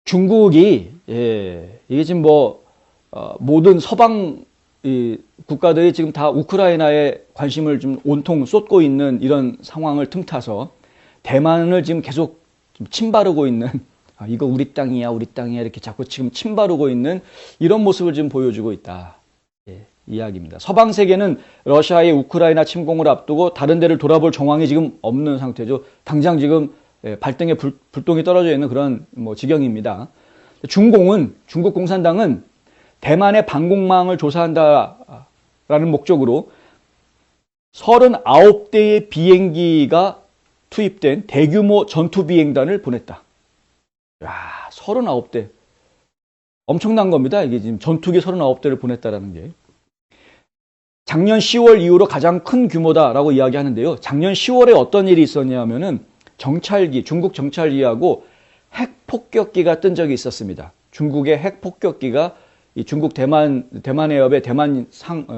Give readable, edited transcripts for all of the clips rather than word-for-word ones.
중국이 이게 지금 모든 서방 국가들이 지금 다 우크라이나에 관심을 좀 온통 쏟고 있는 이런 상황을 틈타서 대만을 지금 계속 좀 침바르고 있는 이거 우리 땅이야 우리 땅이야 이렇게 자꾸 지금 침바르고 있는 이런 모습을 지금 보여주고 있다. 이야기입니다. 서방 세계는 러시아의 우크라이나 침공을 앞두고 다른 데를 돌아볼 정황이 지금 없는 상태죠. 당장 지금 발등에 불똥이 떨어져 있는 그런 지경입니다. 중국 공산당은 대만의 방공망을 조사한다라는 목적으로 39대의 비행기가 투입된 대규모 전투 비행단을 보냈다. 야, 39대. 엄청난 겁니다. 이게 지금 전투기 39대를 보냈다라는 게. 작년 10월 이후로 가장 큰 규모다라고 이야기하는데요. 작년 10월에 어떤 일이 있었냐면은 중국 정찰기하고 핵폭격기가 뜬 적이 있었습니다. 중국의 핵폭격기가 이 중국 대만 해협의 대만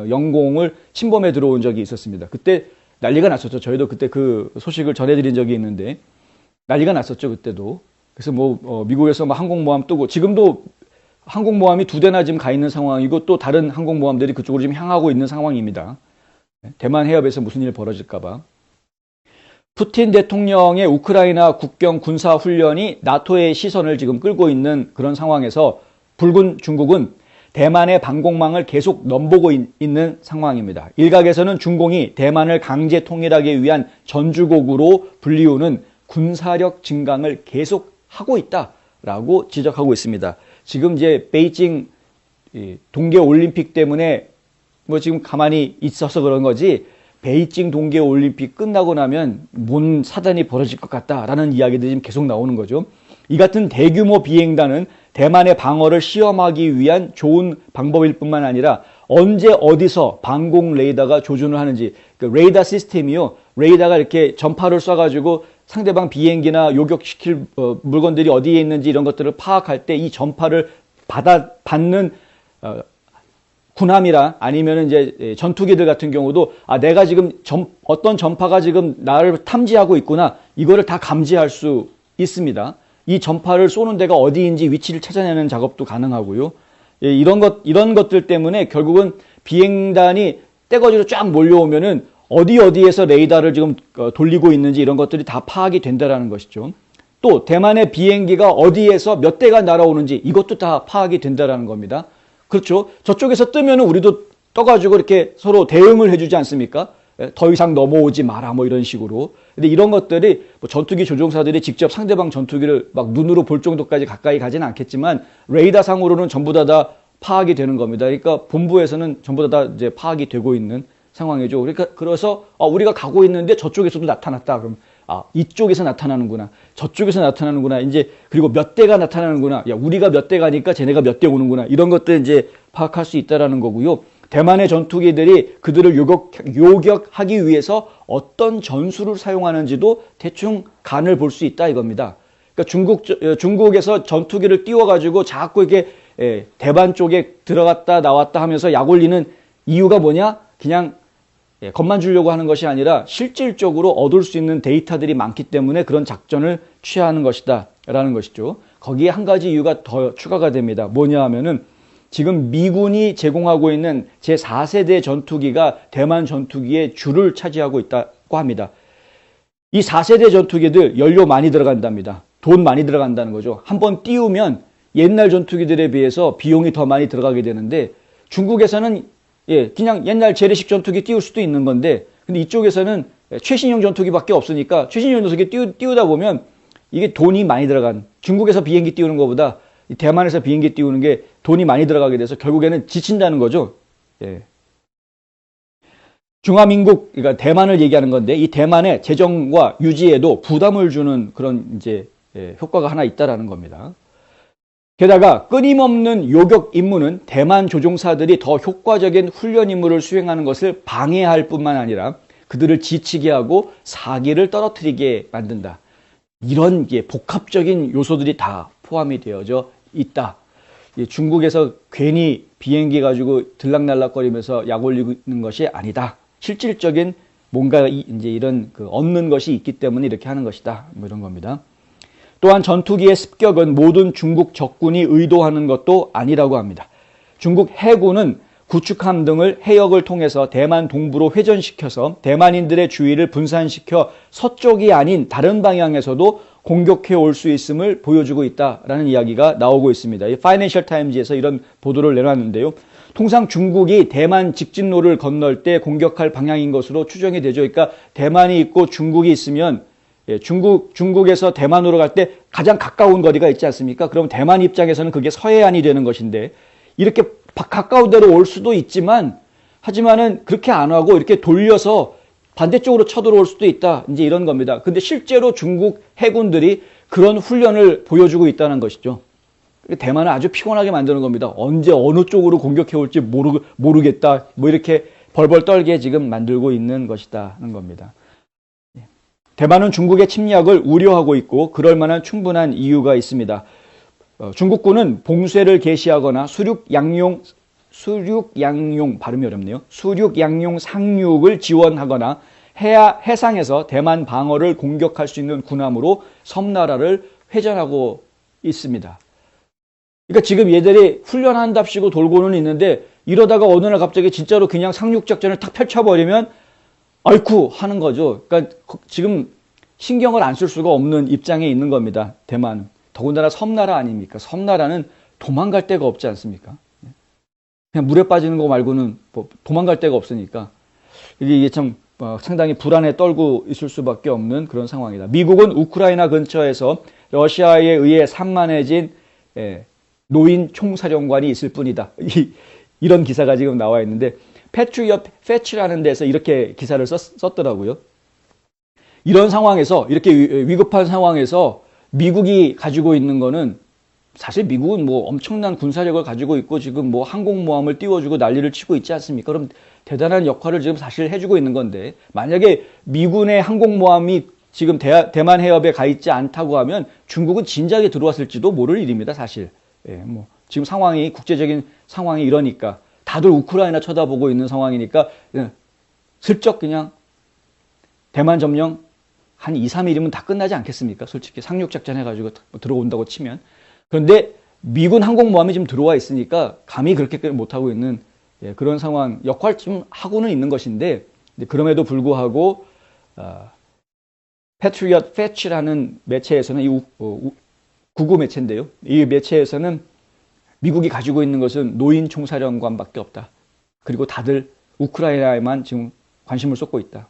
영공을 침범해 들어온 적이 있었습니다. 그때 난리가 났었죠. 저희도 그때 그 소식을 전해드린 적이 있는데 난리가 났었죠. 그때도. 그래서 미국에서 항공모함 뜨고 지금도 항공모함이 2대나 지금 가 있는 상황이고 또 다른 항공모함들이 그쪽으로 지금 향하고 있는 상황입니다. 대만 해협에서 무슨 일 벌어질까봐. 푸틴 대통령의 우크라이나 국경 군사 훈련이 나토의 시선을 지금 끌고 있는 그런 상황에서 불군 중국은 대만의 방공망을 계속 넘보고 있는 상황입니다. 일각에서는 중공이 대만을 강제 통일하기 위한 전주곡으로 불리우는 군사력 증강을 계속하고 있다라고 지적하고 있습니다. 지금 이제 베이징 동계올림픽 때문에 지금 가만히 있어서 그런 거지 베이징 동계올림픽 끝나고 나면 뭔 사단이 벌어질 것 같다라는 이야기들이 지금 계속 나오는 거죠. 이 같은 대규모 비행단은 대만의 방어를 시험하기 위한 좋은 방법일 뿐만 아니라 언제 어디서 방공 레이더가 조준을 하는지 그 레이더 시스템이요. 레이더가 이렇게 전파를 쏴가지고 상대방 비행기나 요격시킬 물건들이 어디에 있는지 이런 것들을 파악할 때 이 전파를 받는 군함이라 아니면 이제 전투기들 같은 경우도 내가 지금 어떤 전파가 지금 나를 탐지하고 있구나 이거를 다 감지할 수 있습니다. 이 전파를 쏘는 데가 어디인지 위치를 찾아내는 작업도 가능하고요. 이런 것들 때문에 결국은 비행단이 떼거지로 쫙 몰려오면은 어디에서 레이더를 지금 돌리고 있는지 이런 것들이 다 파악이 된다라는 것이죠. 또 대만의 비행기가 어디에서 몇 대가 날아오는지 이것도 다 파악이 된다라는 겁니다. 그렇죠. 저쪽에서 뜨면은 우리도 떠가지고 이렇게 서로 대응을 해주지 않습니까? 더 이상 넘어오지 마라 이런 식으로. 근데 이런 것들이 전투기 조종사들이 직접 상대방 전투기를 막 눈으로 볼 정도까지 가까이 가지는 않겠지만 레이더 상으로는 전부 다 파악이 되는 겁니다. 그러니까 본부에서는 전부 다 이제 파악이 되고 있는 상황이죠. 그래서 우리가 가고 있는데 저쪽에서도 나타났다. 그럼 이쪽에서 나타나는구나. 저쪽에서 나타나는구나. 이제 그리고 몇 대가 나타나는구나. 야, 우리가 몇 대 가니까 쟤네가 몇 대 오는구나. 이런 것들 이제 파악할 수 있다라는 거고요. 대만의 전투기들이 그들을 요격하기 위해서 어떤 전술을 사용하는지도 대충 간을 볼 수 있다 이겁니다. 그러니까 중국에서 전투기를 띄워가지고 자꾸 이렇게 대만 쪽에 들어갔다 나왔다 하면서 약 올리는 이유가 뭐냐? 그냥 겁만 주려고 하는 것이 아니라 실질적으로 얻을 수 있는 데이터들이 많기 때문에 그런 작전을 취하는 것이다 라는 것이죠. 거기에 한 가지 이유가 더 추가가 됩니다. 뭐냐 하면은 지금 미군이 제공하고 있는 제4세대 전투기가 대만 전투기의 주를 차지하고 있다고 합니다. 이 4세대 전투기들 연료 많이 들어간답니다. 돈 많이 들어간다는 거죠. 한번 띄우면 옛날 전투기들에 비해서 비용이 더 많이 들어가게 되는데 중국에서는 그냥 옛날 재래식 전투기 띄울 수도 있는 건데 근데 이쪽에서는 최신형 전투기밖에 없으니까 최신형 전투기 띄우다 보면 이게 돈이 많이 들어간 중국에서 비행기 띄우는 것보다 대만에서 비행기 띄우는 게 돈이 많이 들어가게 돼서 결국에는 지친다는 거죠. 중화민국, 그러니까 대만을 얘기하는 건데 이 대만의 재정과 유지에도 부담을 주는 그런 이제 효과가 하나 있다라는 겁니다. 게다가 끊임없는 요격 임무는 대만 조종사들이 더 효과적인 훈련 임무를 수행하는 것을 방해할 뿐만 아니라 그들을 지치게 하고 사기를 떨어뜨리게 만든다. 이런 복합적인 요소들이 다 포함이 되어져 있다. 중국에서 괜히 비행기 가지고 들락날락거리면서 약 올리는 것이 아니다. 실질적인 뭔가 이제 이런 얻는 것이 있기 때문에 이렇게 하는 것이다. 이런 겁니다. 또한 전투기의 습격은 모든 중국 적군이 의도하는 것도 아니라고 합니다. 중국 해군은 구축함 등을 해역을 통해서 대만 동부로 회전시켜서 대만인들의 주의를 분산시켜 서쪽이 아닌 다른 방향에서도 공격해 올 수 있음을 보여주고 있다라는 이야기가 나오고 있습니다. 이 파이낸셜 타임즈에서 이런 보도를 내놨는데요. 통상 중국이 대만 직진로를 건널 때 공격할 방향인 것으로 추정이 되죠. 그러니까 대만이 있고 중국이 있으면 중국에서 대만으로 갈 때 가장 가까운 거리가 있지 않습니까? 그럼 대만 입장에서는 그게 서해안이 되는 것인데 이렇게 가까운 데로 올 수도 있지만 하지만은 그렇게 안 하고 이렇게 돌려서 반대쪽으로 쳐들어올 수도 있다. 이제 이런 겁니다. 근데 실제로 중국 해군들이 그런 훈련을 보여주고 있다는 것이죠. 대만을 아주 피곤하게 만드는 겁니다. 언제 어느 쪽으로 공격해 올지 모르겠다. 뭐 이렇게 벌벌 떨게 지금 만들고 있는 것이다는 겁니다. 대만은 중국의 침략을 우려하고 있고 그럴 만한 충분한 이유가 있습니다. 중국군은 봉쇄를 개시하거나 발음이 어렵네요. 수륙양용 상륙을 지원하거나 해상에서 대만 방어를 공격할 수 있는 군함으로 섬나라를 회전하고 있습니다. 그러니까 지금 얘들이 훈련한답시고 돌고는 있는데 이러다가 어느 날 갑자기 진짜로 그냥 상륙작전을 탁 펼쳐버리면 아이쿠 하는 거죠. 그러니까 지금 신경을 안 쓸 수가 없는 입장에 있는 겁니다. 대만. 더군다나 섬나라 아닙니까? 섬나라는 도망갈 데가 없지 않습니까? 그냥 물에 빠지는 거 말고는 뭐 도망갈 데가 없으니까 이게 참 상당히 불안에 떨고 있을 수밖에 없는 그런 상황이다. 미국은 우크라이나 근처에서 러시아에 의해 산만해진 노인 총사령관이 있을 뿐이다. 이런 기사가 지금 나와 있는데 패트리엇 패치라는 데서 이렇게 기사를 썼더라고요. 이런 상황에서 이렇게 위급한 상황에서 미국이 가지고 있는 거는 사실 미국은 뭐 엄청난 군사력을 가지고 있고 지금 뭐 항공모함을 띄워주고 난리를 치고 있지 않습니까? 그럼 대단한 역할을 지금 사실 해주고 있는 건데 만약에 미군의 항공모함이 지금 대만 해협에 가 있지 않다고 하면 중국은 진작에 들어왔을지도 모를 일입니다, 사실. 뭐 지금 상황이 국제적인 상황이 이러니까 다들 우크라이나 쳐다보고 있는 상황이니까 슬쩍 그냥 대만 점령 한 2, 3일이면 다 끝나지 않겠습니까? 솔직히 상륙작전 해가지고 들어온다고 치면. 그런데 미군 항공모함이 지금 들어와 있으니까 감히 그렇게 못하고 있는 그런 상황, 역할 좀 하고는 있는 것인데 그럼에도 불구하고 패트리엇 패치라는 매체에서는 구구 매체인데요. 이 매체에서는 미국이 가지고 있는 것은 노인 총사령관밖에 없다. 그리고 다들 우크라이나에만 지금 관심을 쏟고 있다.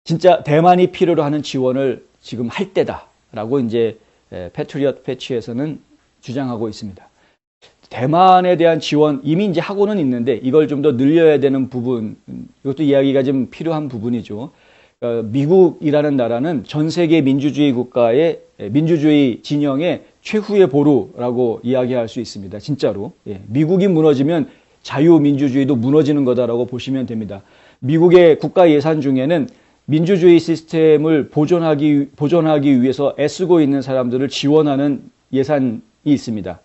진짜 대만이 필요로 하는 지원을 지금 할 때다라고 이제 패트리엇 패치에서는 주장하고 있습니다. 대만에 대한 지원 이미 이제 하고는 있는데 이걸 좀 더 늘려야 되는 부분, 이것도 이야기가 좀 필요한 부분이죠. 미국이라는 나라는 전 세계 민주주의 국가의 민주주의 진영의 최후의 보루라고 이야기할 수 있습니다. 진짜로. 미국이 무너지면 자유민주주의도 무너지는 거다라고 보시면 됩니다. 미국의 국가 예산 중에는 민주주의 시스템을 보존하기 위해서 애쓰고 있는 사람들을 지원하는 예산이 있습니다.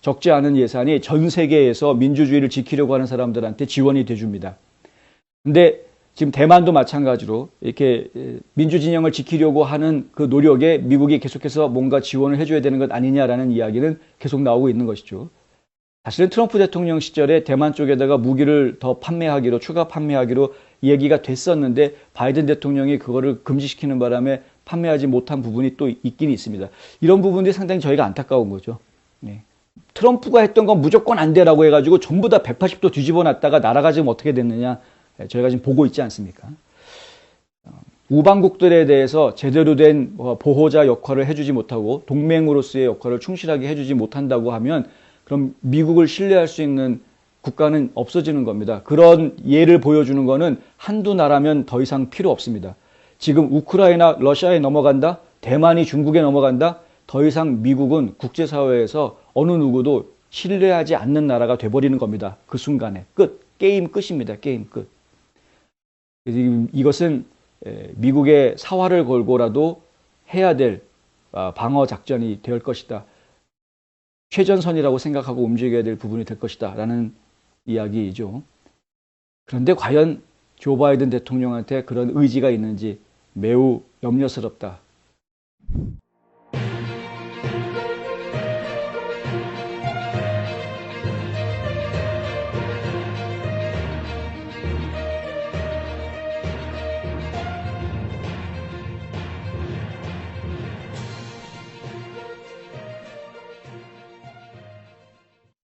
적지 않은 예산이 전 세계에서 민주주의를 지키려고 하는 사람들한테 지원이 돼줍니다. 근데 지금 대만도 마찬가지로 이렇게 민주진영을 지키려고 하는 그 노력에 미국이 계속해서 뭔가 지원을 해줘야 되는 것 아니냐라는 이야기는 계속 나오고 있는 것이죠. 사실은 트럼프 대통령 시절에 대만 쪽에다가 무기를 더 추가 판매하기로 얘기가 됐었는데 바이든 대통령이 그거를 금지시키는 바람에 판매하지 못한 부분이 또 있긴 있습니다. 이런 부분들이 상당히 저희가 안타까운 거죠. 트럼프가 했던 건 무조건 안 되라고 해가지고 전부 다 180도 뒤집어 놨다가 나라가 지금 어떻게 됐느냐 저희가 지금 보고 있지 않습니까? 우방국들에 대해서 제대로 된 보호자 역할을 해주지 못하고 동맹으로서의 역할을 충실하게 해주지 못한다고 하면 그럼 미국을 신뢰할 수 있는 국가는 없어지는 겁니다. 그런 예를 보여주는 거는 한두 나라면 더 이상 필요 없습니다. 지금 우크라이나 러시아에 넘어간다? 대만이 중국에 넘어간다? 더 이상 미국은 국제사회에서 어느 누구도 신뢰하지 않는 나라가 돼버리는 겁니다. 그 순간에. 게임 끝입니다. 게임 끝. 이것은 미국의 사활을 걸고라도 해야 될 방어 작전이 될 것이다. 최전선이라고 생각하고 움직여야 될 부분이 될 것이다. 라는 이야기이죠. 그런데 과연 조 바이든 대통령한테 그런 의지가 있는지 매우 염려스럽다.